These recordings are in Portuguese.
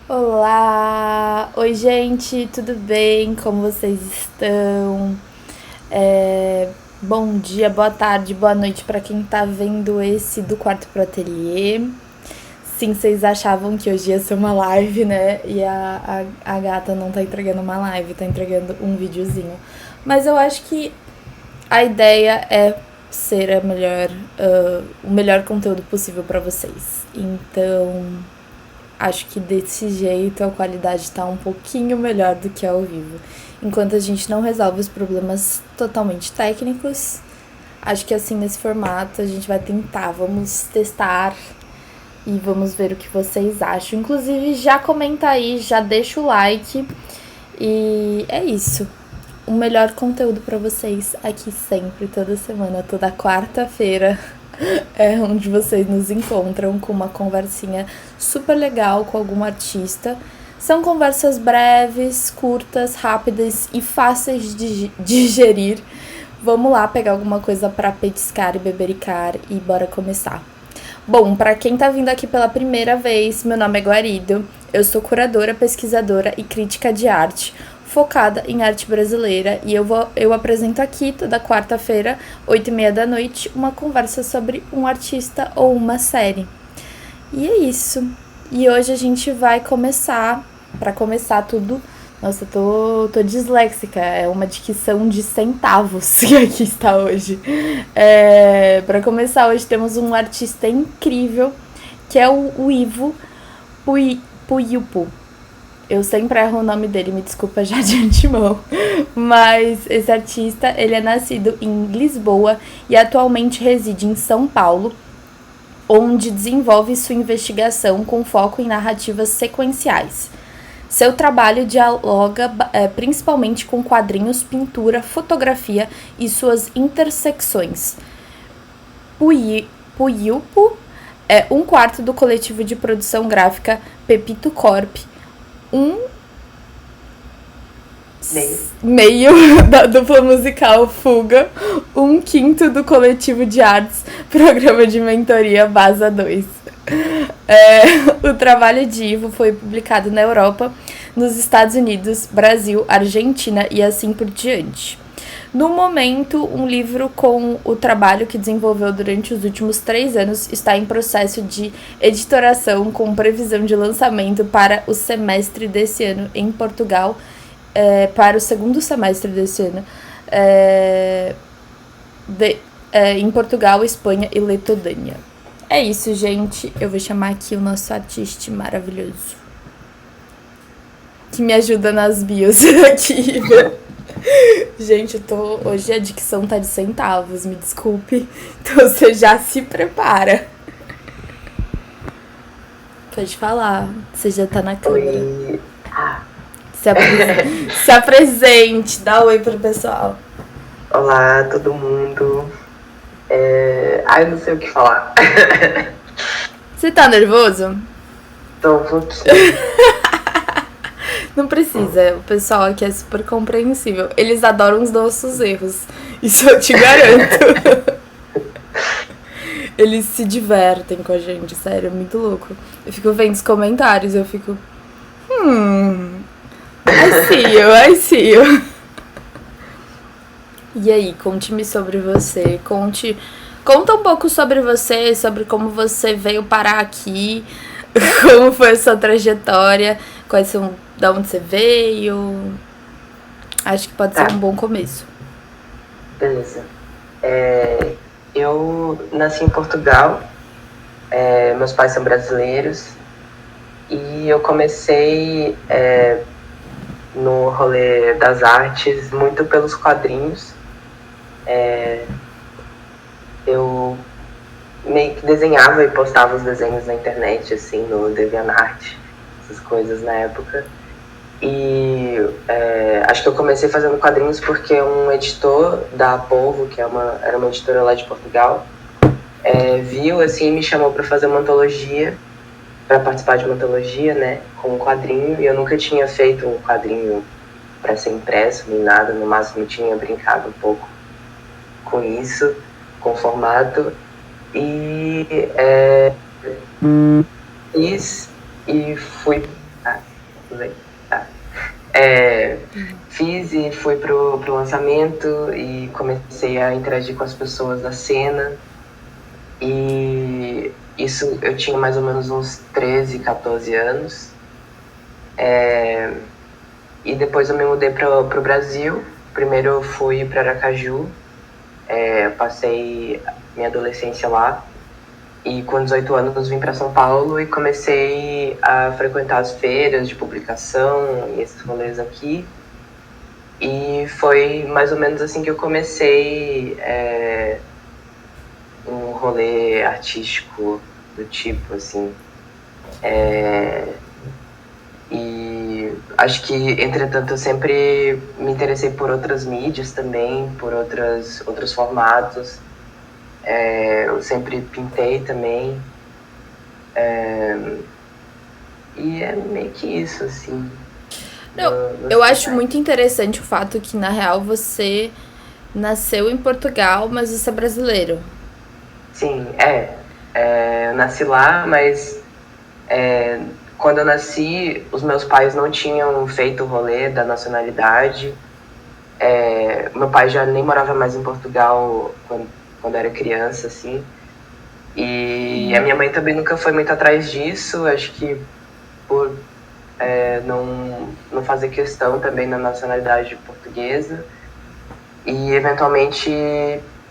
Olá! Oi, gente, tudo bem? Como vocês estão? Bom dia, boa tarde, boa noite para quem tá vendo esse do Quarto pro Ateliê. Sim, vocês achavam que hoje ia ser uma live, né? E a gata não tá entregando uma live, tá entregando um videozinho. Mas eu acho que a ideia é ser o melhor conteúdo possível para vocês. Então, acho que desse jeito a qualidade está um pouquinho melhor do que ao vivo. Enquanto a gente não resolve os problemas totalmente técnicos, acho que assim nesse formato a gente vai tentar, vamos testar e vamos ver o que vocês acham. Inclusive já comenta aí, já deixa o like e é isso. O melhor conteúdo para vocês aqui sempre, toda semana, toda quarta-feira é onde vocês nos encontram com uma conversinha super legal com algum artista. São conversas breves, curtas, rápidas e fáceis de digerir. Vamos lá pegar alguma coisa para petiscar e bebericar e bora começar. Bom, para quem tá vindo aqui pela primeira vez, meu nome é Guarido, eu sou curadora, pesquisadora e crítica de arte, focada em arte brasileira, e eu apresento aqui toda quarta-feira, 8h30 da noite, uma conversa sobre um artista ou uma série. E é isso. E hoje a gente vai começar, para começar tudo. Nossa, eu tô disléxica, é uma dicção de centavos que aqui está hoje. Para começar, hoje temos um artista incrível, que é o Ivo Puyupo. Eu sempre erro o nome dele, me desculpa já de antemão. Mas esse artista, ele é nascido em Lisboa e atualmente reside em São Paulo, onde desenvolve sua investigação com foco em narrativas sequenciais. Seu trabalho dialoga principalmente com quadrinhos, pintura, fotografia e suas intersecções. Puyupo é um quarto do coletivo de produção gráfica Pepito Corp, meio da dupla musical Fuga, 1/5 do coletivo de artes Programa de Mentoria Baza 2. O trabalho de Ivo foi publicado na Europa, nos Estados Unidos, Brasil, Argentina e assim por diante. No momento, um livro com o trabalho que desenvolveu durante os últimos 3 anos está em processo de editoração, com previsão de lançamento para o semestre desse ano em Portugal, para o segundo semestre desse ano, em Portugal, Espanha e Letônia. É isso, gente. Eu vou chamar aqui o nosso artista maravilhoso, que me ajuda nas bios aqui. Gente, hoje a dicção tá de centavos, me desculpe. Então você já se prepara. Pode falar, você já tá na câmera. Oi. Se apresente, dá oi pro pessoal. Olá, todo mundo. Eu não sei o que falar. Você tá nervoso? Tô um pouquinho. Não precisa, o pessoal aqui é super compreensível. Eles adoram os nossos erros, isso eu te garanto. Eles se divertem com a gente, sério, é muito louco. Eu fico vendo os comentários, eu fico... I see you. E aí, conte-me sobre você, conta um pouco sobre você, sobre como você veio parar aqui, como foi a sua trajetória, da onde você veio. Acho que pode ser um bom começo. Beleza. Eu nasci em Portugal, meus pais são brasileiros, e eu comecei no rolê das artes muito pelos quadrinhos. Eu meio que desenhava e postava os desenhos na internet, assim, no DeviantArt, essas coisas na época. E acho que eu comecei fazendo quadrinhos porque um editor da Polvo, que era uma editora lá de Portugal, viu, assim, e me chamou para fazer uma antologia, para participar de uma antologia, né, com um quadrinho. E eu nunca tinha feito um quadrinho para ser impresso, nem nada, no máximo tinha brincado um pouco com isso, com o formato. E fiz e fui Fiz e fui pro lançamento e comecei a interagir com as pessoas da cena. E isso eu tinha mais ou menos uns 13, 14 anos. E depois eu me mudei pro Brasil. Primeiro eu fui para Aracaju, passei minha adolescência lá. E com 18 anos vim para São Paulo e comecei a frequentar as feiras de publicação e esses rolês aqui. E foi mais ou menos assim que eu comecei um rolê artístico do tipo, assim. E acho que, entretanto, eu sempre me interessei por outras mídias também, por outros formatos. Eu sempre pintei também. E é meio que isso, assim. Não, eu acho muito interessante o fato que, na real, você nasceu em Portugal, mas você é brasileiro. Sim, eu nasci lá, mas quando eu nasci, os meus pais não tinham feito o rolê da nacionalidade. Meu pai já nem morava mais em Portugal quando era criança, assim. E a minha mãe também nunca foi muito atrás disso, acho que por não fazer questão também da nacionalidade portuguesa. E eventualmente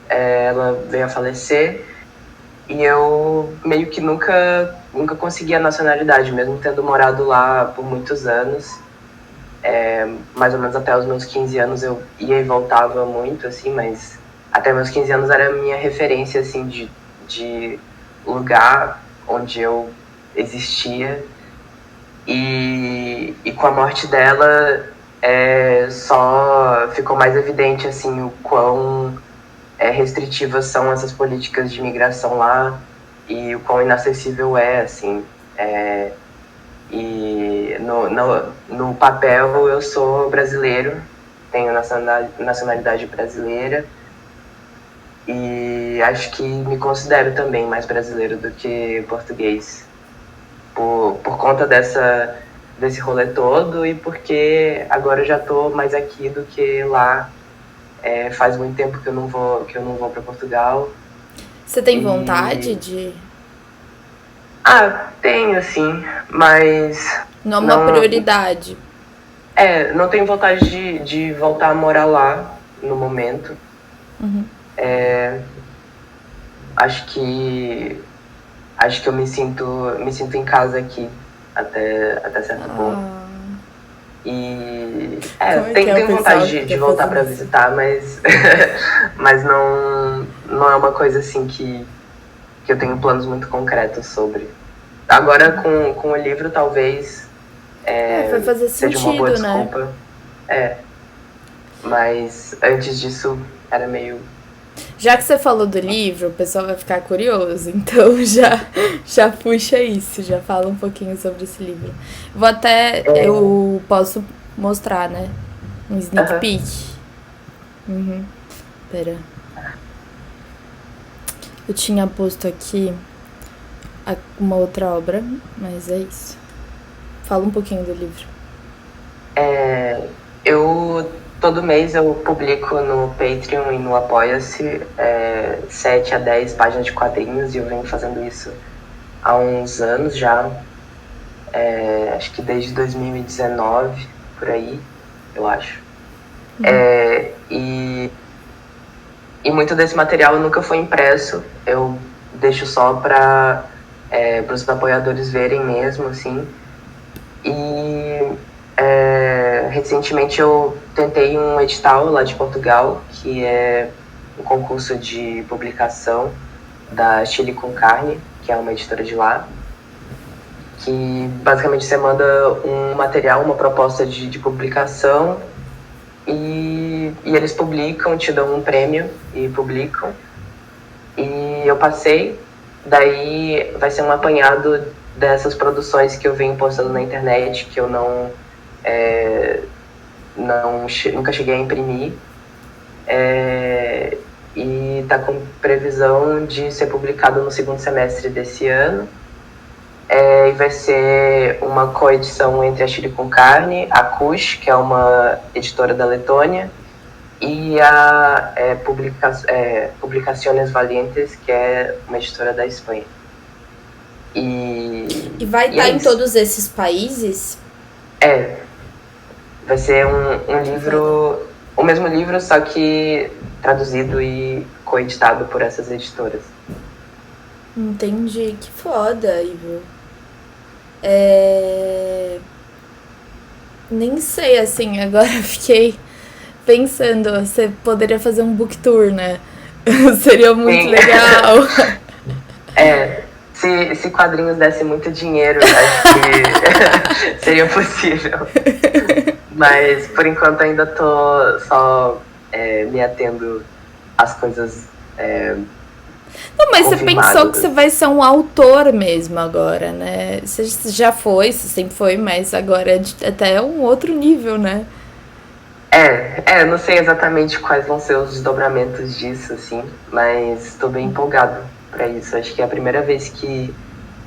ela veio a falecer e eu meio que nunca consegui a nacionalidade, mesmo tendo morado lá por muitos anos. Mais ou menos até os meus 15 anos eu ia e voltava muito, assim, mas até meus 15 anos era a minha referência, assim, de lugar onde eu existia. E com a morte dela só ficou mais evidente, assim, o quão restritivas são essas políticas de imigração lá e o quão inacessível assim. E no papel eu sou brasileiro, tenho nacionalidade brasileira e acho que me considero também mais brasileiro do que português. Por conta desse rolê todo e porque agora eu já tô mais aqui do que lá. Faz muito tempo que eu não vou para Portugal. Você tem vontade de... Tenho, sim, mas... Não é uma prioridade. Não tenho vontade de voltar a morar lá, no momento. Acho que eu me sinto em casa aqui, até certo ponto. E tenho vontade de voltar para visitar, mas mas não é uma coisa assim que eu tenho planos muito concretos sobre. Agora com o livro talvez vai fazer seja sentido, uma boa né? desculpa. Mas antes disso era meio... Já que você falou do livro, o pessoal vai ficar curioso, então já puxa isso, já fala um pouquinho sobre esse livro. Eu posso mostrar, né? Um sneak peek. Pera. Eu tinha posto aqui uma outra obra, mas é isso. Fala um pouquinho do livro. Todo mês eu publico no Patreon e no Apoia-se 7 a 10 páginas de quadrinhos e eu venho fazendo isso há uns anos já. Acho que desde 2019, por aí, eu acho. E muito desse material nunca foi impresso, eu deixo só para os apoiadores verem mesmo, assim. E recentemente eu tentei um edital lá de Portugal, que é um concurso de publicação da Chile com Carne, que é uma editora de lá, que basicamente você manda um material, uma proposta de publicação e eles publicam, te dão um prêmio e publicam. E eu passei, daí vai ser um apanhado dessas produções que eu venho postando na internet, que eu nunca cheguei a imprimir. E está com previsão de ser publicado no segundo semestre desse ano. e vai ser uma coedição entre a Chile com Carne, a Kush, que é uma editora da Letônia, e a Publicaciones Valientes, que é uma editora da Espanha. E vai estar em todos esses países? Vai ser um livro, o mesmo livro, só que traduzido e coeditado por essas editoras. Entendi, que foda, Ivo. Nem sei, assim, agora fiquei pensando, você poderia fazer um book tour, né? Seria muito Sim. legal. Se quadrinhos dessem muito dinheiro, acho que seria possível. Mas, por enquanto, ainda tô só me atendo às coisas Não, mas você pensou que você vai ser um autor mesmo agora, né? Você já foi, você sempre foi, mas agora é até um outro nível, né? Não sei exatamente quais vão ser os desdobramentos disso, assim, mas estou bem empolgado para isso. Acho que é a primeira vez que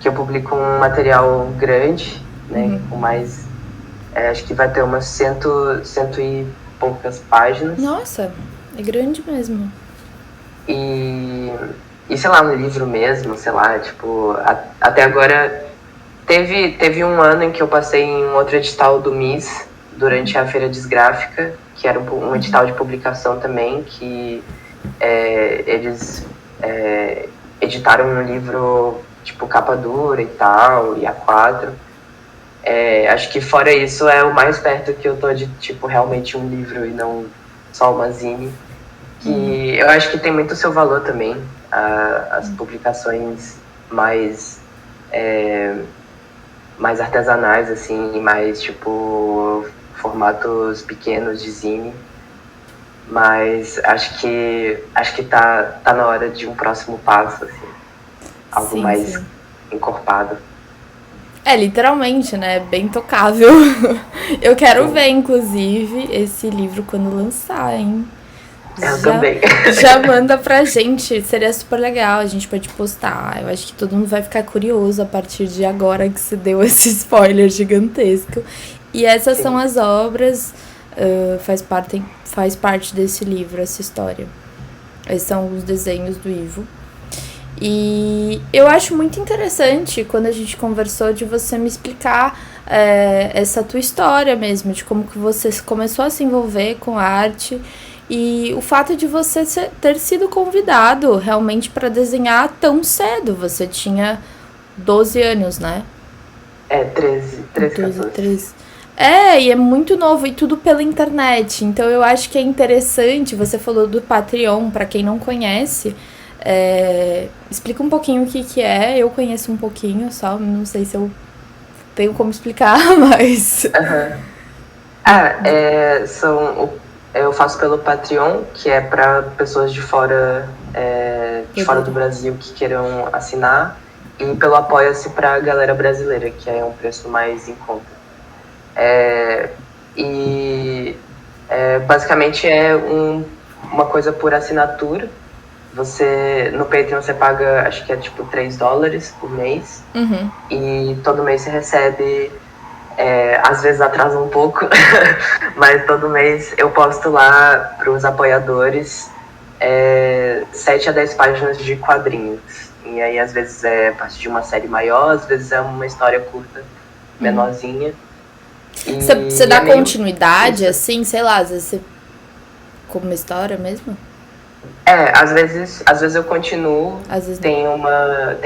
eu publico um material grande, né, com mais... acho que vai ter umas cento e poucas páginas. Nossa, é grande mesmo. E sei lá, um livro mesmo, sei lá, tipo... Até agora, teve um ano em que eu passei em um outro edital do MIS, durante a Feira Desgráfica, que era um edital de publicação também, que eles editaram um livro tipo capa dura e tal, e A4. Acho que fora isso é o mais perto que eu tô de tipo realmente um livro e não só uma zine. Que eu acho que tem muito seu valor também, as publicações mais artesanais, assim, e mais tipo formatos pequenos de zine. Mas acho que tá na hora de um próximo passo, assim. Algo mais encorpado. Literalmente, né? Bem tocável. Eu quero ver, inclusive, esse livro quando lançar, hein? Eu também. Já manda pra gente, seria super legal, a gente pode postar. Eu acho que todo mundo vai ficar curioso a partir de agora que você deu esse spoiler gigantesco. E essas são as obras, faz parte desse livro, essa história. Esses são os desenhos do Ivo. E eu acho muito interessante, quando a gente conversou, de você me explicar essa tua história mesmo, de como que você começou a se envolver com a arte. E o fato de você ter sido convidado realmente para desenhar tão cedo. Você tinha 12 anos, né? 13, 14. E é muito novo e tudo pela internet. Então eu acho que é interessante. Você falou do Patreon, para quem não conhece. Explica um pouquinho o que é. Eu conheço um pouquinho só, não sei se eu tenho como explicar, mas... Eu faço pelo Patreon, que é para pessoas de fora do Brasil que queiram assinar, e pelo Apoia-se para a galera brasileira, que é um preço mais em conta. Basicamente uma coisa por assinatura. No Patreon você paga, acho que é tipo $3 por mês, e todo mês você recebe... às vezes atrasa um pouco, mas todo mês eu posto lá para os apoiadores 7 a 10 páginas de quadrinhos. E aí às vezes é parte de uma série maior, às vezes é uma história curta, menorzinha. Você dá continuidade, assim, sei lá, às vezes você... como uma história mesmo? Às vezes eu continuo, às vezes tem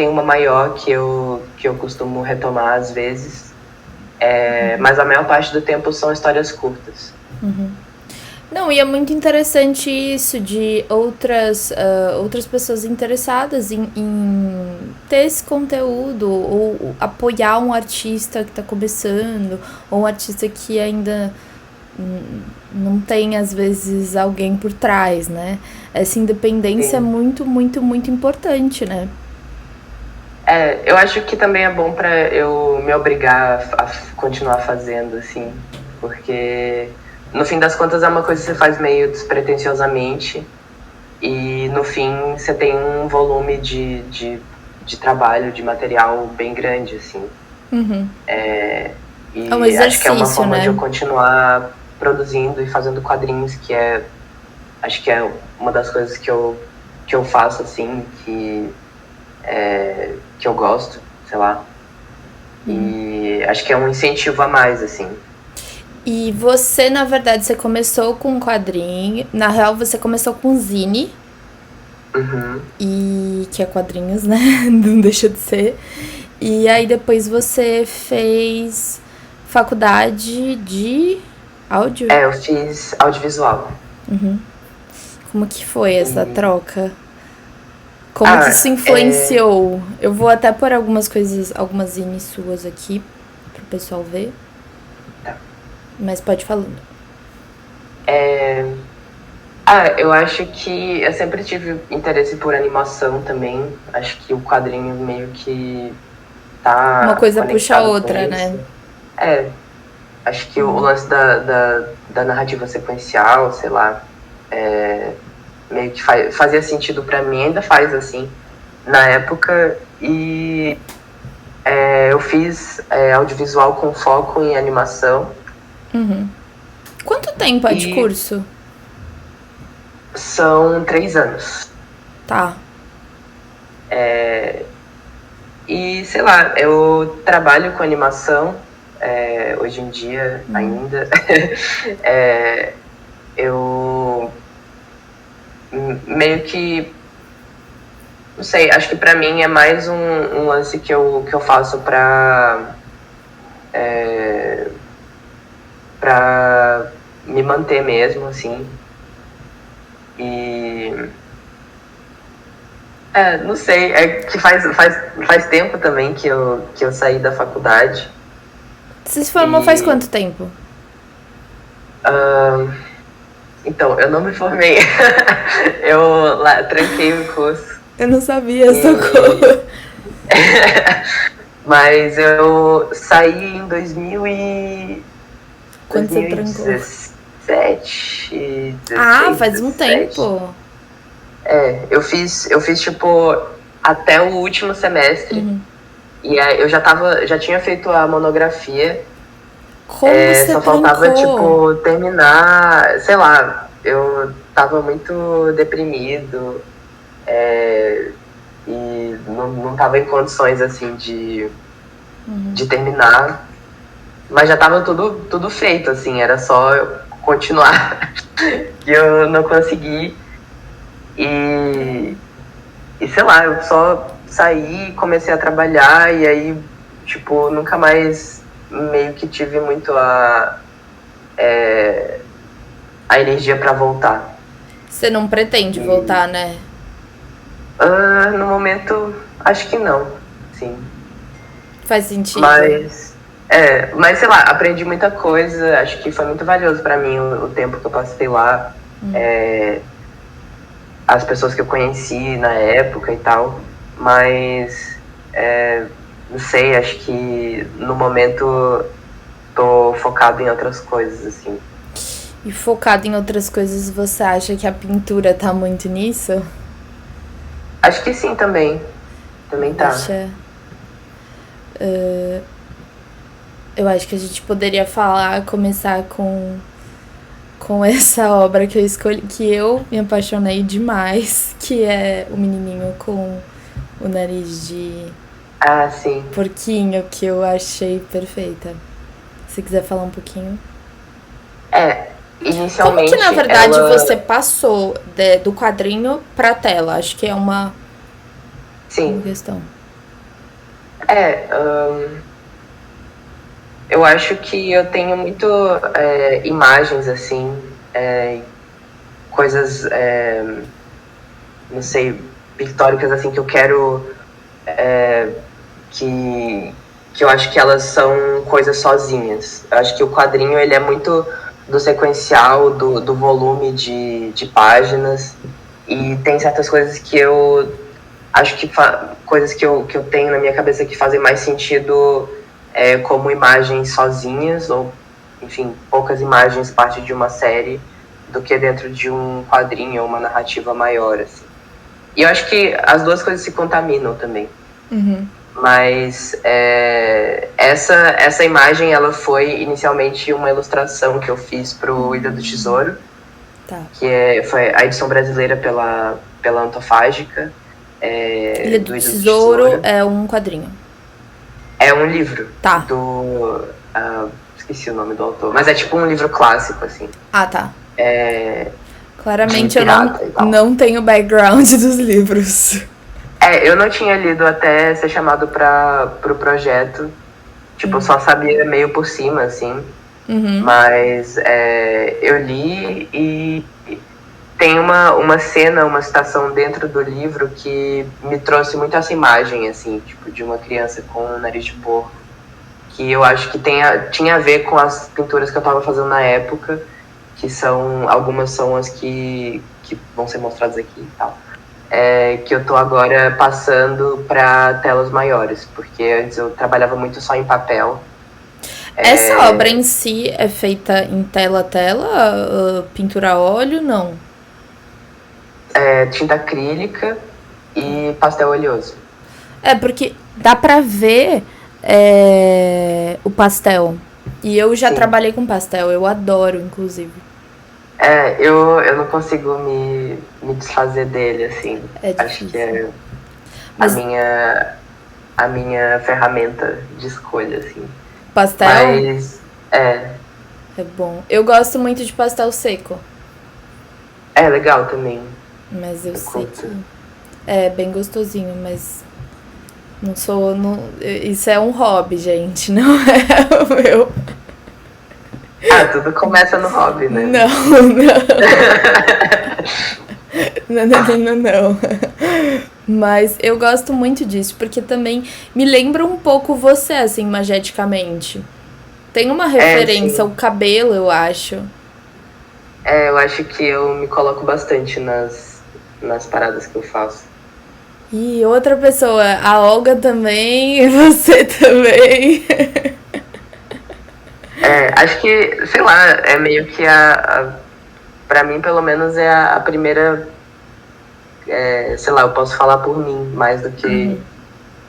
uma maior que eu costumo retomar às vezes. Mas a maior parte do tempo são histórias curtas. Não, e é muito interessante isso de outras pessoas interessadas em ter esse conteúdo, ou apoiar um artista que está começando, ou um artista que ainda não tem, às vezes, alguém por trás, né? Essa independência é muito, muito, muito importante, né? Eu acho que também é bom pra eu me obrigar a continuar fazendo, assim, porque no fim das contas é uma coisa que você faz meio despretensiosamente, e no fim você tem um volume de de trabalho, de material bem grande, assim. Uhum. E É um acho que é uma exercício, forma de eu né? continuar produzindo e fazendo quadrinhos, acho que é uma das coisas que eu faço, assim, que eu gosto, sei lá. E acho que é um incentivo a mais, assim. E você, na verdade, você começou com um quadrinho. Na real, você começou com zine. Uhum. E que é quadrinhos, né? Não deixa de ser. E aí depois você fez faculdade de áudio? Eu fiz audiovisual. Como que foi essa E, troca? Como que isso é, influenciou? Eu vou até pôr algumas coisas, algumas zines suas aqui pro pessoal ver. tá. Mas pode falando. Eu acho que eu sempre tive interesse por animação também. Acho que o quadrinho meio que Uma tá coisa puxa a conectado com outra, isso. né? Acho que o lance da narrativa sequencial, sei lá, meio que fazia sentido pra mim, ainda faz assim, na época. E eu fiz audiovisual com foco em animação. Quanto tempo é de E curso? são 3 anos. Tá. E, sei lá, eu trabalho com animação hoje em dia ainda. Eu meio que, não sei, acho que pra mim é mais um lance que eu faço pra me manter mesmo, assim. E não sei, é que faz tempo também que eu saí da faculdade. Você se formou faz E quanto tempo? então, eu não me formei. Eu lá, tranquei o curso. Eu não sabia, E... socorro. Mas eu saí em 2000 e... Quando você trancou? 2017, Ah, 16, faz um 17. tempo. Eu fiz tipo até o último semestre. E aí eu já tinha feito a monografia. Como você Só faltava trancou? tipo terminar, sei lá, eu tava muito deprimido. E não tava em condições assim de terminar, mas já tava tudo feito, assim, era só eu continuar. E eu não consegui. E sei lá, eu só saí, comecei a trabalhar e aí, tipo, nunca mais meio que tive muito a energia pra voltar. Você não pretende E voltar, né? no momento, acho que não, sim. Faz sentido. Mas sei lá, aprendi muita coisa, acho que foi muito valioso pra mim o tempo que eu passei lá, as pessoas que eu conheci na época e tal, mas não sei, acho que no momento tô focado em outras coisas, assim. E focado em outras coisas, você acha que a pintura tá muito nisso? Acho que sim também tá. Deixa. Eu acho que a gente poderia falar, começar com essa obra que eu escolhi, que eu me apaixonei demais, que é o menininho com o nariz de Ah, sim. porquinho, que eu achei perfeita. Se quiser falar um pouquinho. Como que na Inicialmente verdade você ela. passou do quadrinho pra tela? Acho que é uma Sim. questão. Eu acho que eu tenho muito imagens, assim, coisas, não sei, pictóricas, assim, que eu quero que eu acho que elas são coisas sozinhas. Eu acho que o quadrinho, ele é muito do sequencial, do volume de páginas, e tem certas coisas que eu acho que coisas que eu tenho na minha cabeça que fazem mais sentido como imagens sozinhas, ou, enfim, poucas imagens parte de uma série, do que dentro de um quadrinho ou uma narrativa maior, assim. E eu acho que as duas coisas se contaminam também. Mas essa imagem, ela foi inicialmente uma ilustração que eu fiz pro Ilha do Tesouro, Tá. que foi a edição brasileira pela Antofágica. Ilha do Tesouro é um quadrinho. É um livro. Tá. Esqueci o nome do autor, mas é tipo um livro clássico, assim. Ah, tá. É, Claramente eu pirata e tal. não tenho background dos livros. Eu não tinha lido até ser chamado pro projeto. Tipo, eu só sabia meio por cima, assim. Mas eu li e tem uma cena, uma citação dentro do livro que me trouxe muito essa imagem, assim, tipo, de uma criança com um nariz de porco. Que eu acho que tinha a ver com as pinturas que eu tava fazendo na época, que algumas são as que vão ser mostradas aqui e tal. Que eu tô agora passando para telas maiores, porque antes eu trabalhava muito só em papel. Essa obra em si é feita em tela, pintura a óleo, não? Tinta acrílica e pastel oleoso. Porque dá pra ver o pastel. E eu já trabalhei com pastel, eu adoro, inclusive. Eu não consigo me desfazer dele, assim. Acho que é a minha ferramenta de escolha, assim. Pastel? Mas, É bom. Eu gosto muito de pastel seco. É legal também. Mas eu sei que é bem gostosinho, mas não sou... Isso é um hobby, gente, não é o meu... Tudo começa no hobby, né? Não. Mas eu gosto muito disso, porque também me lembra um pouco você, assim, imageticamente. Tem uma referência, o cabelo, eu acho. Eu acho que eu me coloco bastante nas paradas que eu faço. E outra pessoa, a Olga também, e você também. Acho que, sei lá, é meio que pra mim, pelo menos, é a primeira... sei lá, eu posso falar por mim mais do que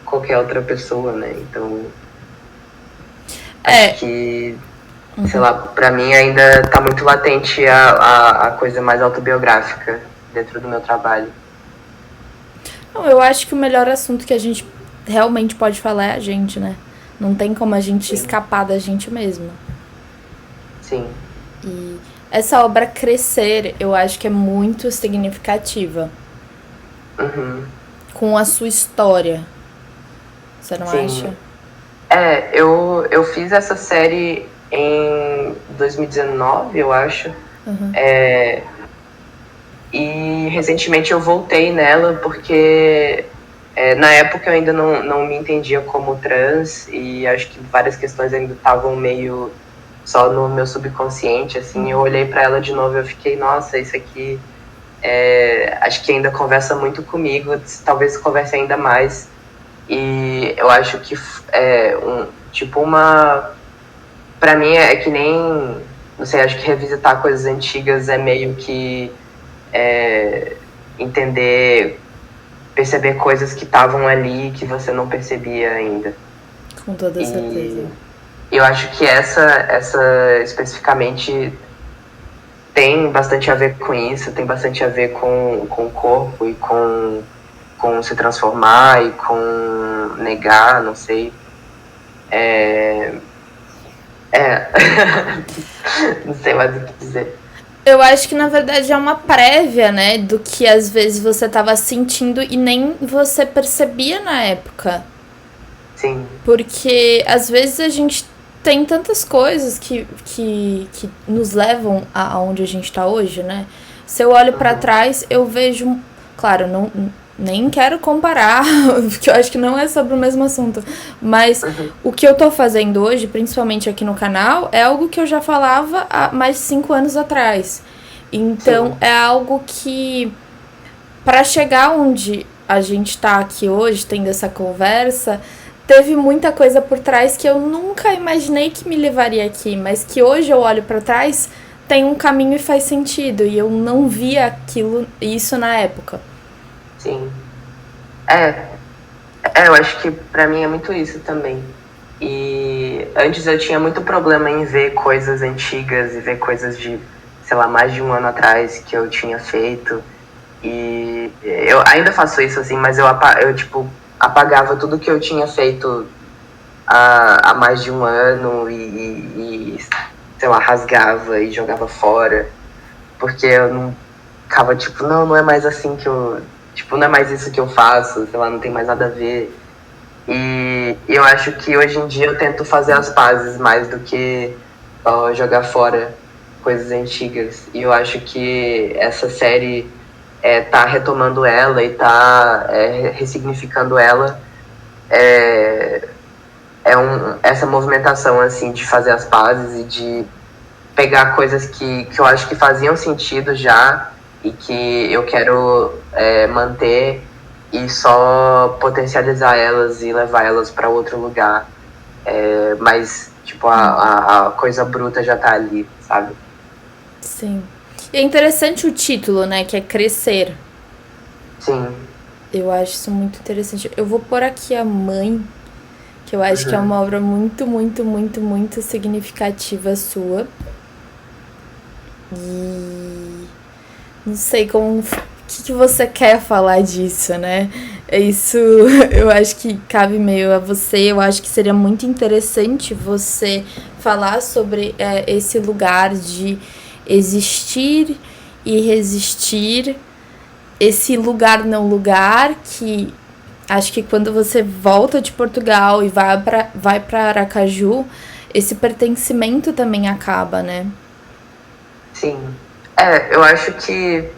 qualquer outra pessoa, né? Então, acho que, sei lá, pra mim ainda tá muito latente a coisa mais autobiográfica dentro do meu trabalho. Não, eu acho que o melhor assunto que a gente realmente pode falar é a gente, né? Não tem como a gente escapar da gente mesma. Sim. E essa obra Crescer, eu acho que é muito significativa. Com a sua história. Você não acha? Eu fiz essa série em 2019, eu acho. E recentemente eu voltei nela porque na época eu ainda não me entendia como trans e acho que várias questões ainda estavam meio só no meu subconsciente, assim. Eu olhei para ela de novo e eu fiquei, nossa, isso aqui acho que ainda conversa muito comigo, talvez converse ainda mais. E eu acho que pra mim é que nem, não sei, acho que revisitar coisas antigas é meio que perceber coisas que estavam ali que você não percebia ainda. Com toda certeza. Eu acho que essa especificamente tem bastante a ver com isso, tem bastante a ver com o corpo e com se transformar e com negar, não sei. Não sei mais o que dizer. Eu acho que na verdade é uma prévia, né, do que às vezes você tava sentindo e nem você percebia na época. Sim. Porque às vezes a gente tem tantas coisas que nos levam aonde a gente tá hoje, né? Se eu olho pra trás, eu vejo... Claro, nem quero comparar, porque eu acho que não é sobre o mesmo assunto. Mas o que eu tô fazendo hoje, principalmente aqui no canal, é algo que eu já falava há mais de 5 anos atrás. Então, é algo que, para chegar onde a gente tá aqui hoje, tendo essa conversa, teve muita coisa por trás que eu nunca imaginei que me levaria aqui, mas que hoje eu olho pra trás, tem um caminho e faz sentido. E eu não via isso na época. Sim. Eu acho que pra mim é muito isso também. E antes eu tinha muito problema em ver coisas antigas e ver coisas de, sei lá, mais de um ano atrás que eu tinha feito. E eu ainda faço isso, assim, mas eu tipo, apagava tudo que eu tinha feito há mais de um ano e, sei lá, rasgava e jogava fora. Porque eu não ficava, tipo, não é mais assim que eu... Tipo, não é mais isso que eu faço, sei lá, não tem mais nada a ver. E eu acho que hoje em dia eu tento fazer as pazes mais do que jogar fora coisas antigas. E eu acho que essa série tá retomando ela e tá ressignificando ela. Essa movimentação assim de fazer as pazes e de pegar coisas que eu acho que faziam sentido já e que eu quero manter e só potencializar elas e levar elas para outro lugar. Mas, tipo, a coisa bruta já tá ali, sabe? Sim. E é interessante o título, né? Que é Crescer. Sim. Eu acho isso muito interessante. Eu vou pôr aqui A Mãe, que eu acho que é uma obra muito, muito, muito, muito significativa sua. E não sei como... O que você quer falar disso, né? Isso eu acho que cabe meio a você. Eu acho que seria muito interessante você falar sobre esse lugar de existir e resistir. Esse lugar não lugar, que acho que quando você volta de Portugal e vai pra Aracaju, esse pertencimento também acaba, né? Sim. Eu acho que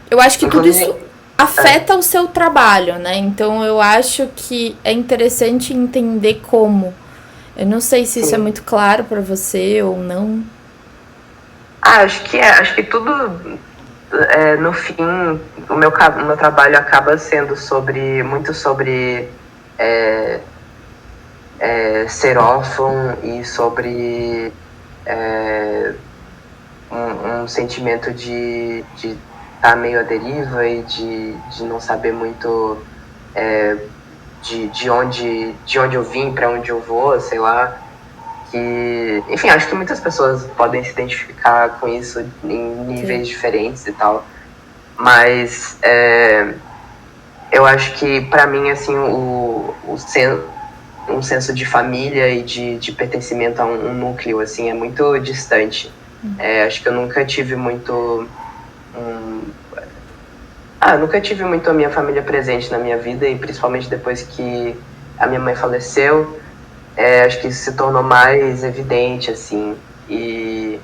eu acho que tudo inclusive, isso afeta o seu trabalho, né? Então eu acho que é interessante entender como. Eu não sei se isso é muito claro para você ou não. Acho que Acho que tudo, no fim, o meu trabalho acaba sendo muito sobre ser órfão e sobre um sentimento de estar meio à deriva e de não saber muito de onde eu vim, para onde eu vou, sei lá. Que, enfim, acho que muitas pessoas podem se identificar com isso em níveis diferentes e tal. Mas eu acho que, para mim, assim, um senso de família e de pertencimento a um núcleo, assim, é muito distante. Acho que eu nunca tive muito... nunca tive muito a minha família presente na minha vida, e principalmente depois que a minha mãe faleceu, acho que isso se tornou mais evidente, assim. E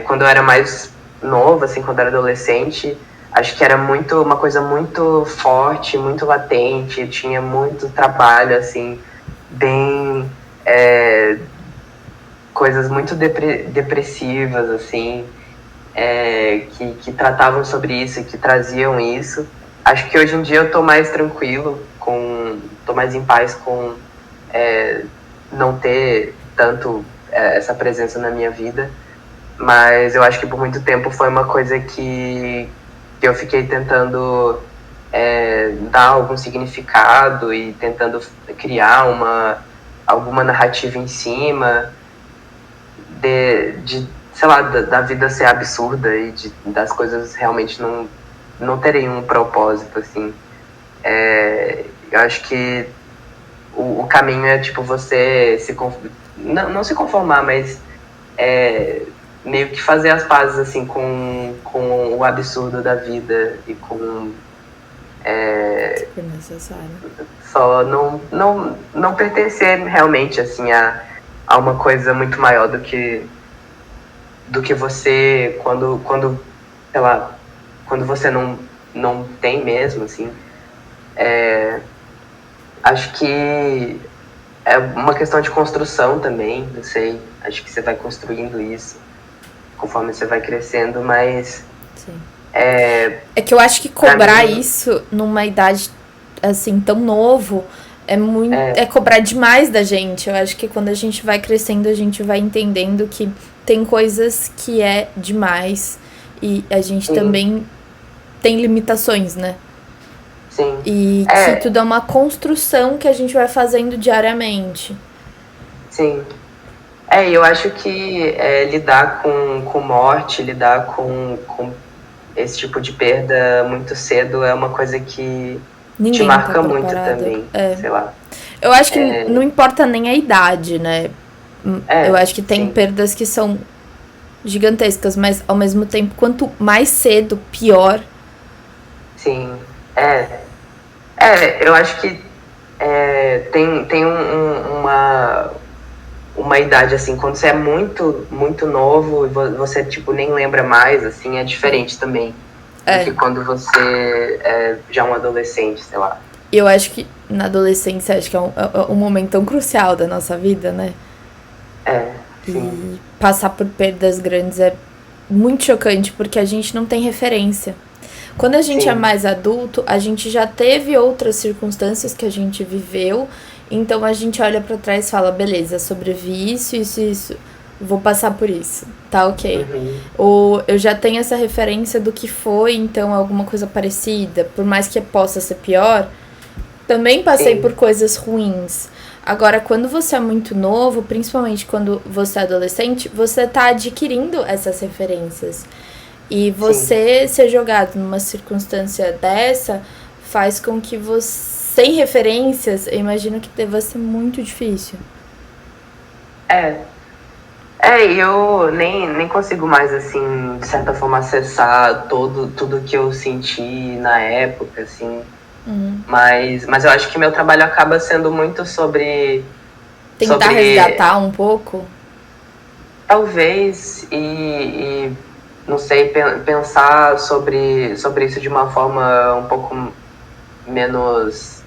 quando eu era mais novo, assim, quando eu era adolescente, acho que era uma coisa muito forte, muito latente, tinha muito trabalho, assim, bem... coisas muito depressivas, assim, que tratavam sobre isso e que traziam isso. Acho que hoje em dia eu tô mais tranquilo, tô mais em paz com não ter tanto essa presença na minha vida, mas eu acho que por muito tempo foi uma coisa que eu fiquei tentando dar algum significado e tentando criar alguma narrativa em cima de sei lá, da vida ser absurda e das coisas realmente não terem um propósito, assim. Eu acho que o caminho é, tipo, você não se conformar, mas meio que fazer as pazes, assim, com o absurdo da vida e com... Super necessário. Só não pertencer realmente, assim, a uma coisa muito maior do que você, quando sei lá, quando você não tem mesmo, assim. Acho que é uma questão de construção também, não sei. Acho que você vai construindo isso conforme você vai crescendo, mas... Sim. É que eu acho que cobrar mim, isso numa idade assim tão novo é cobrar demais da gente. Eu acho que quando a gente vai crescendo, a gente vai entendendo que tem coisas que é demais e a gente também tem limitações, né? Sim. E que tudo é uma construção que a gente vai fazendo diariamente. Sim. Eu acho que lidar com morte, lidar com esse tipo de perda muito cedo é uma coisa que Ninguém te marca tá muito preparado. também, sei lá. Eu acho que não importa nem a idade, né? Eu acho que tem sim. perdas que são gigantescas, mas ao mesmo tempo, quanto mais cedo, pior. Sim. Eu acho que tem uma idade, assim, quando você é muito, muito novo e você, tipo, nem lembra mais, assim, é diferente também. Do que quando você é já um adolescente, sei lá. Eu acho que na adolescência, acho que é um momento tão crucial da nossa vida, né? Sim. E passar por perdas grandes é muito chocante, porque a gente não tem referência. Quando a gente é mais adulto, a gente já teve outras circunstâncias que a gente viveu, então a gente olha pra trás e fala, beleza, sobrevivi isso, vou passar por isso, tá ok. Ou eu já tenho essa referência do que foi, então alguma coisa parecida, por mais que possa ser pior, também passei por coisas ruins. Agora, quando você é muito novo, principalmente quando você é adolescente, você tá adquirindo essas referências. E você ser jogado numa circunstância dessa faz com que você, sem referências, eu imagino que deva ser muito difícil. Eu nem consigo mais, assim, de certa forma, acessar tudo que eu senti na época, assim. Mas eu acho que meu trabalho acaba sendo muito sobre... Tentar resgatar um pouco? Talvez, e não sei, pensar sobre isso de uma forma um pouco menos...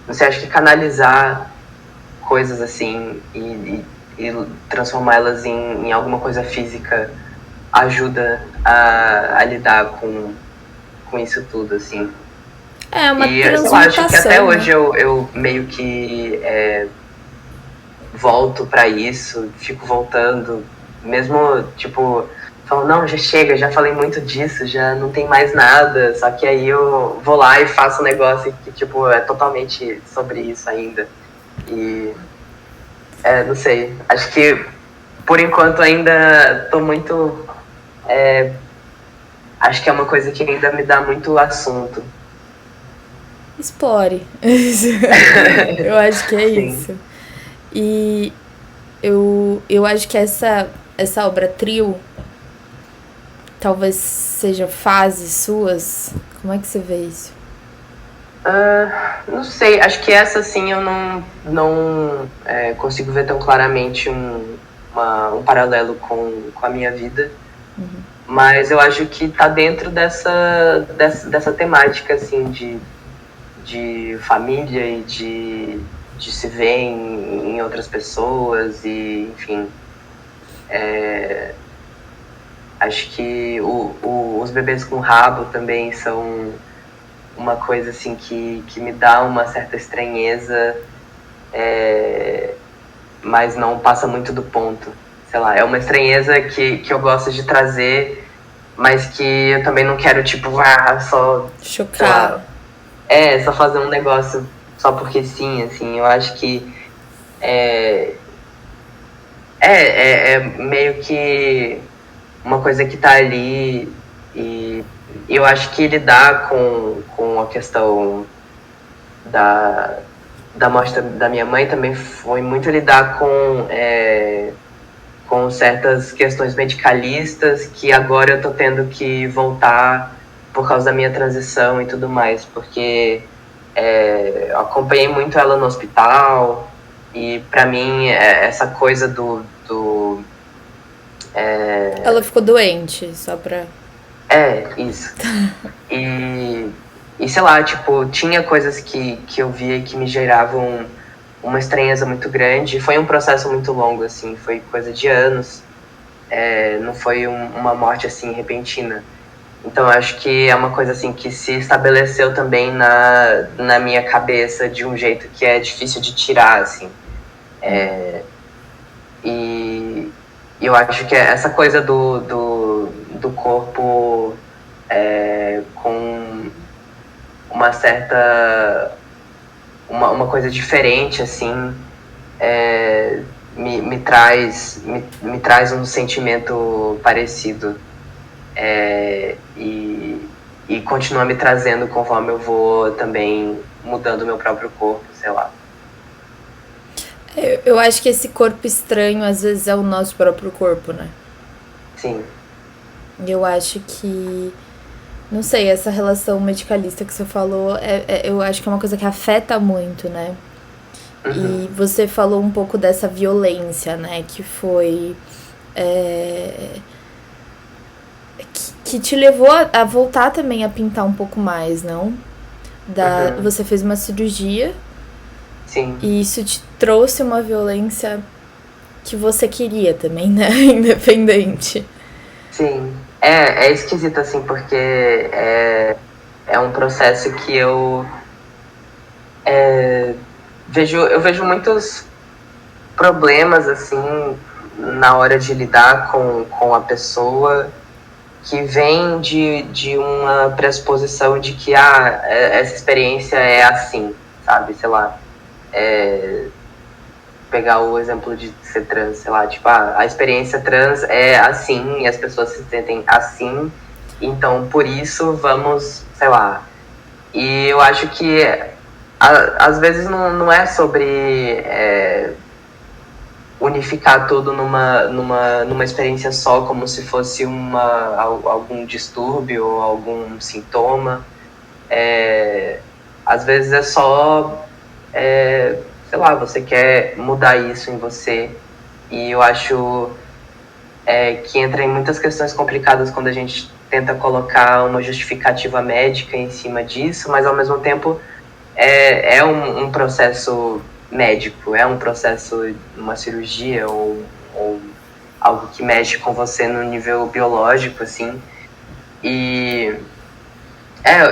não sei, acho que canalizar coisas assim e transformá-las em alguma coisa física ajuda a lidar com isso tudo, assim. É uma E transmutação, sei lá, acho que até hoje né? eu meio que volto pra isso, fico voltando, mesmo, tipo, falo, não, já chega, já falei muito disso, já não tem mais nada, só que aí eu vou lá e faço um negócio que, tipo, é totalmente sobre isso ainda. E, não sei, acho que, por enquanto, ainda tô muito... acho que é uma coisa que ainda me dá muito assunto. Explore. Eu acho que é isso. E eu acho que essa obra trio talvez seja fases suas. Como é que você vê isso? Não sei, acho que essa sim eu não consigo ver tão claramente um paralelo com a minha vida. Mas eu acho que tá dentro dessa temática, assim, de família e de se ver em outras pessoas e, enfim. Acho que os bebês com rabo também são uma coisa, assim, que me dá uma certa estranheza, mas não passa muito do ponto. Sei lá, é uma estranheza que eu gosto de trazer, mas que eu também não quero, tipo, só... Chocar. Só fazer um negócio só porque sim, assim. Eu acho que é meio que uma coisa que tá ali e eu acho que lidar com a questão da morte da minha mãe também foi muito lidar com certas questões medicalistas que agora eu tô tendo que voltar por causa da minha transição e tudo mais, porque eu acompanhei muito ela no hospital e pra mim essa coisa do Ela ficou doente, só pra... isso. E sei lá, tipo, tinha coisas que eu via que me geravam uma estranheza muito grande. Foi um processo muito longo, assim, foi coisa de anos. Não foi uma morte, assim, repentina. Então, acho que é uma coisa, assim, que se estabeleceu também na minha cabeça de um jeito que é difícil de tirar, assim. E eu acho que essa coisa do corpo com uma certa... uma coisa diferente, assim, me traz um sentimento parecido. E continua me trazendo conforme eu vou também mudando o meu próprio corpo, sei lá. Eu acho que esse corpo estranho às vezes é o nosso próprio corpo, né? Sim. Eu acho que, não sei, essa relação medicalista que você falou, eu acho que é uma coisa que afeta muito, né? Uhum. E você falou um pouco dessa violência, né? Que foi... que te levou a voltar também a pintar um pouco mais, não? Você fez uma cirurgia. Sim. E isso te trouxe uma violência que você queria também, né? Independente. Sim. É esquisito, assim, porque é um processo que eu vejo muitos problemas, assim, na hora de lidar com a pessoa, que vem de uma pressuposição de que essa experiência é assim, sabe? Sei lá, pegar o exemplo de ser trans, sei lá, tipo, a experiência trans é assim, e as pessoas se sentem assim, então por isso vamos, sei lá. E eu acho que às vezes não é sobre unificar tudo numa experiência só, como se fosse algum distúrbio ou algum sintoma. Às vezes é só, sei lá, você quer mudar isso em você. E eu acho que entra em muitas questões complicadas quando a gente tenta colocar uma justificativa médica em cima disso, mas ao mesmo tempo é um processo médico, é um processo, uma cirurgia ou algo que mexe com você no nível biológico, assim. E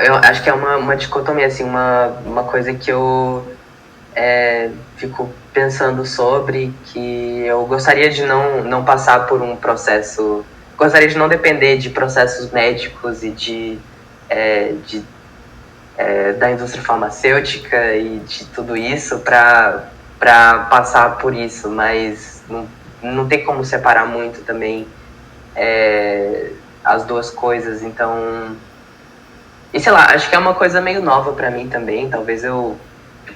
eu acho que é uma dicotomia, assim, uma coisa que eu fico pensando sobre, que eu gostaria de não passar por um processo, gostaria de não depender de processos médicos e da indústria farmacêutica e de tudo isso para passar por isso, mas não tem como separar muito também as duas coisas, então... E sei lá, acho que é uma coisa meio nova para mim também, talvez eu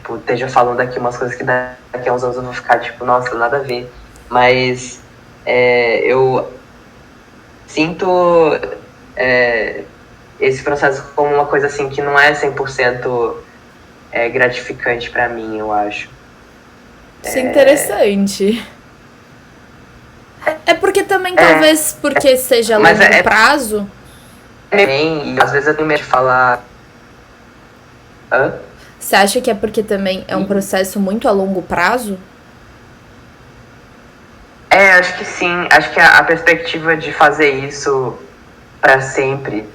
esteja falando aqui umas coisas que daqui a uns anos eu vou ficar tipo, nossa, nada a ver, mas eu sinto esse processo como uma coisa assim que não é 100% gratificante para mim, eu acho. Isso é interessante. É porque também, talvez, porque seja a longo prazo. E às vezes eu tenho medo de falar... Você acha que é porque também é um processo muito a longo prazo? Acho que sim. Acho que a perspectiva de fazer isso para sempre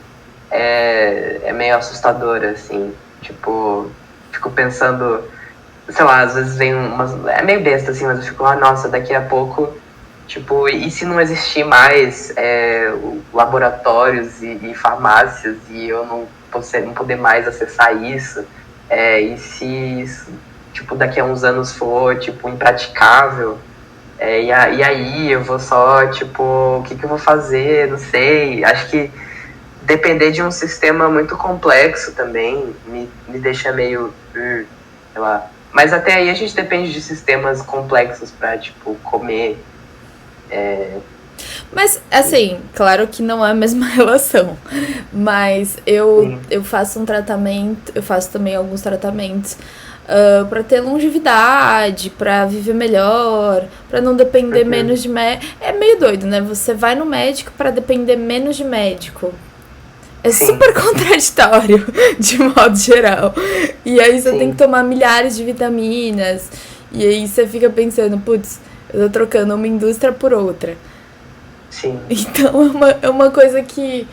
é meio assustadora, assim. Tipo, fico pensando, sei lá, às vezes vem umas... É meio besta, assim, mas eu fico, nossa, daqui a pouco, tipo, e se não existir mais laboratórios e farmácias e eu não poder mais acessar isso? E se isso, tipo, daqui a uns anos for, tipo, impraticável? E aí eu vou só, tipo, o que eu vou fazer? Não sei. Acho que depender de um sistema muito complexo também me deixa meio, sei lá. Mas até aí a gente depende de sistemas complexos pra, tipo, comer. Mas, assim, claro que não é a mesma relação. Mas eu faço um tratamento, eu faço também alguns tratamentos pra ter longevidade, pra viver melhor, pra não depender menos de médico. É meio doido, né? Você vai no médico pra depender menos de médico. É super contraditório, de modo geral. E aí você tem que tomar milhares de vitaminas. E aí você fica pensando, putz, eu tô trocando uma indústria por outra. Sim. Então é uma coisa que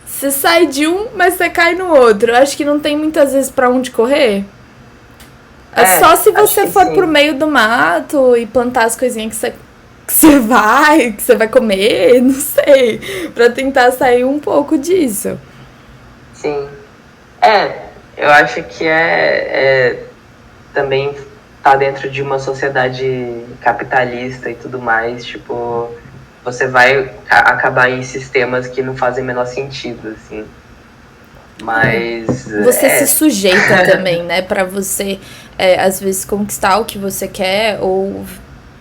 você sai de um, mas você cai no outro. Eu acho que não tem muitas vezes pra onde correr. É só se você for pro meio do mato e plantar as coisinhas que que você vai comer, não sei, pra tentar sair um pouco disso. Sim. Eu acho que também tá dentro de uma sociedade capitalista e tudo mais, tipo, você vai acabar em sistemas que não fazem o menor sentido, assim. Mas... Você se sujeita também, né, pra você, às vezes, conquistar o que você quer, ou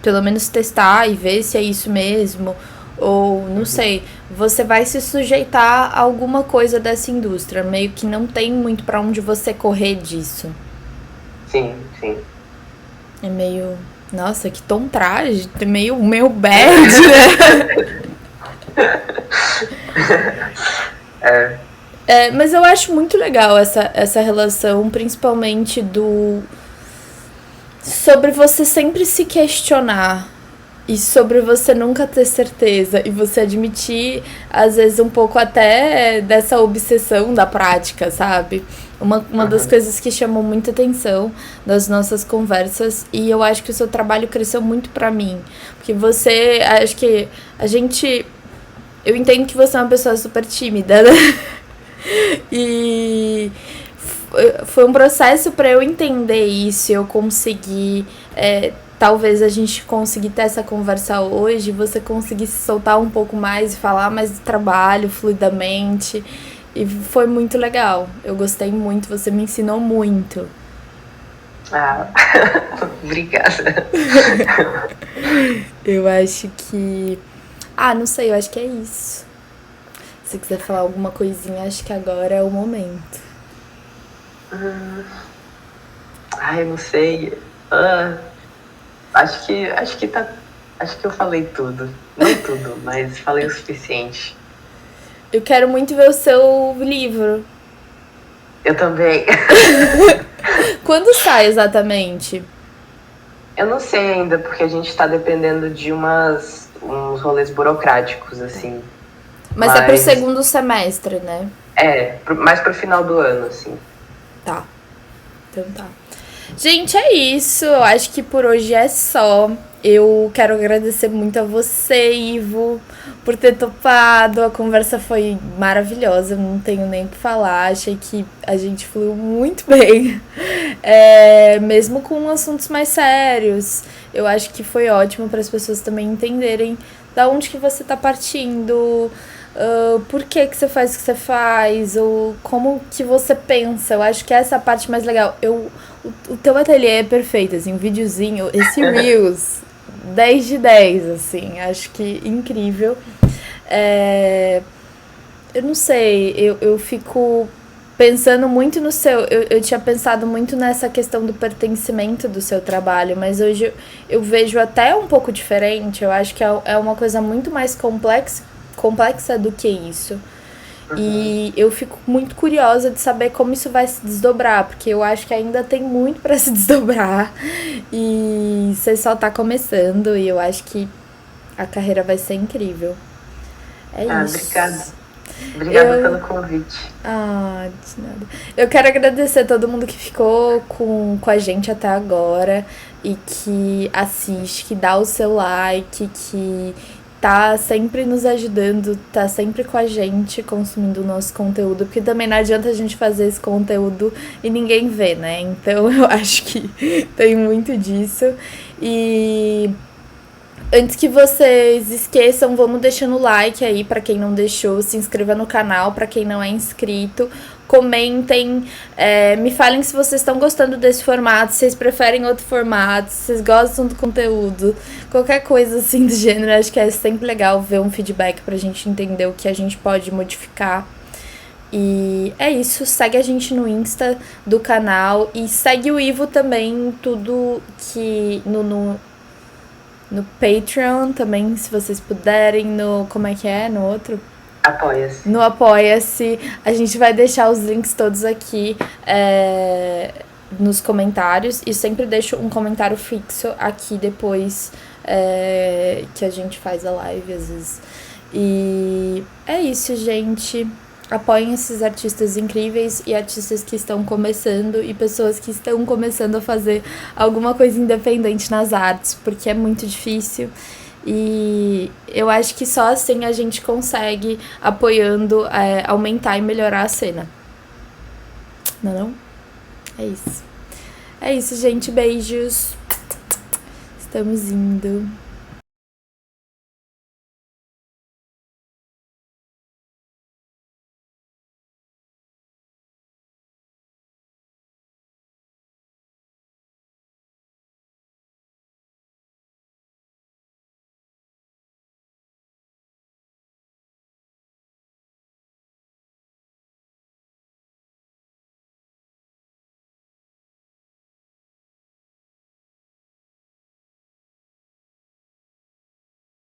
pelo menos testar e ver se é isso mesmo, ou não sei, você vai se sujeitar a alguma coisa dessa indústria, meio que não tem muito pra onde você correr disso. Sim, sim. É meio, nossa, que tom trágico, meio bad, né? Mas eu acho muito legal essa relação, principalmente sobre você sempre se questionar e sobre você nunca ter certeza e você admitir, às vezes, um pouco até dessa obsessão da prática, sabe? Uma das coisas que chamou muita atenção das nossas conversas, e eu acho que o seu trabalho cresceu muito pra mim, porque você, acho que eu entendo que você é uma pessoa super tímida, né? E foi um processo para eu entender isso, eu conseguir, talvez a gente conseguir ter essa conversa hoje, você conseguir se soltar um pouco mais e falar mais do trabalho fluidamente, e foi muito legal, eu gostei muito, você me ensinou muito. Obrigada. Eu acho que... não sei, eu acho que é isso. Se você quiser falar alguma coisinha, acho que agora é o momento. Eu não sei. Acho que eu falei tudo. Não tudo, mas falei o suficiente. Eu quero muito ver o seu livro. Eu também. Quando sai exatamente? Eu não sei ainda, porque a gente tá dependendo de uns rolês burocráticos, assim. Mas é pro segundo semestre, né? Mais pro final do ano, assim. Tá. Então tá. Gente, é isso. Eu acho que por hoje é só. Eu quero agradecer muito a você, Ivo, por ter topado. A conversa foi maravilhosa, não tenho nem o que falar. Achei que a gente fluiu muito bem. Mesmo com assuntos mais sérios. Eu acho que foi ótimo para as pessoas também entenderem da onde que você tá partindo, por que você faz o que você faz, ou como que você pensa. Eu acho que essa é a parte mais legal. O teu ateliê é perfeito, assim, um videozinho, esse Reels, 10 de 10, assim, acho que incrível. Eu não sei, eu fico pensando muito no seu... Eu tinha pensado muito nessa questão do pertencimento do seu trabalho, mas hoje eu vejo até um pouco diferente. Eu acho que é uma coisa muito mais complexa do que isso. E eu fico muito curiosa de saber como isso vai se desdobrar, porque eu acho que ainda tem muito para se desdobrar e você só tá começando, e eu acho que a carreira vai ser incrível. Obrigada. Obrigada pelo convite. De nada. Eu quero agradecer a todo mundo que ficou com a gente até agora e que assiste, que dá o seu like, que tá sempre nos ajudando, tá sempre com a gente consumindo o nosso conteúdo, porque também não adianta a gente fazer esse conteúdo e ninguém vê, né? Então eu acho que tem muito disso. E antes que vocês esqueçam, vamos deixando o like aí pra quem não deixou, se inscreva no canal pra quem não é inscrito, comentem, me falem se vocês estão gostando desse formato, se vocês preferem outro formato, se vocês gostam do conteúdo, qualquer coisa assim do gênero. Acho que é sempre legal ver um feedback pra gente entender o que a gente pode modificar. E é isso, segue a gente no Insta do canal e segue o Ivo também em tudo que... No Patreon também, se vocês puderem, como é que é? No outro? Apoia-se. No Apoia-se. A gente vai deixar os links todos aqui nos comentários. E sempre deixo um comentário fixo aqui depois que a gente faz a live, às vezes. E é isso, gente. Apoiem esses artistas incríveis e artistas que estão começando e pessoas que estão começando a fazer alguma coisa independente nas artes, porque é muito difícil E eu acho que só assim a gente consegue, apoiando, aumentar e melhorar a cena. Não, não? É isso. É isso, gente. Beijos. Estamos indo.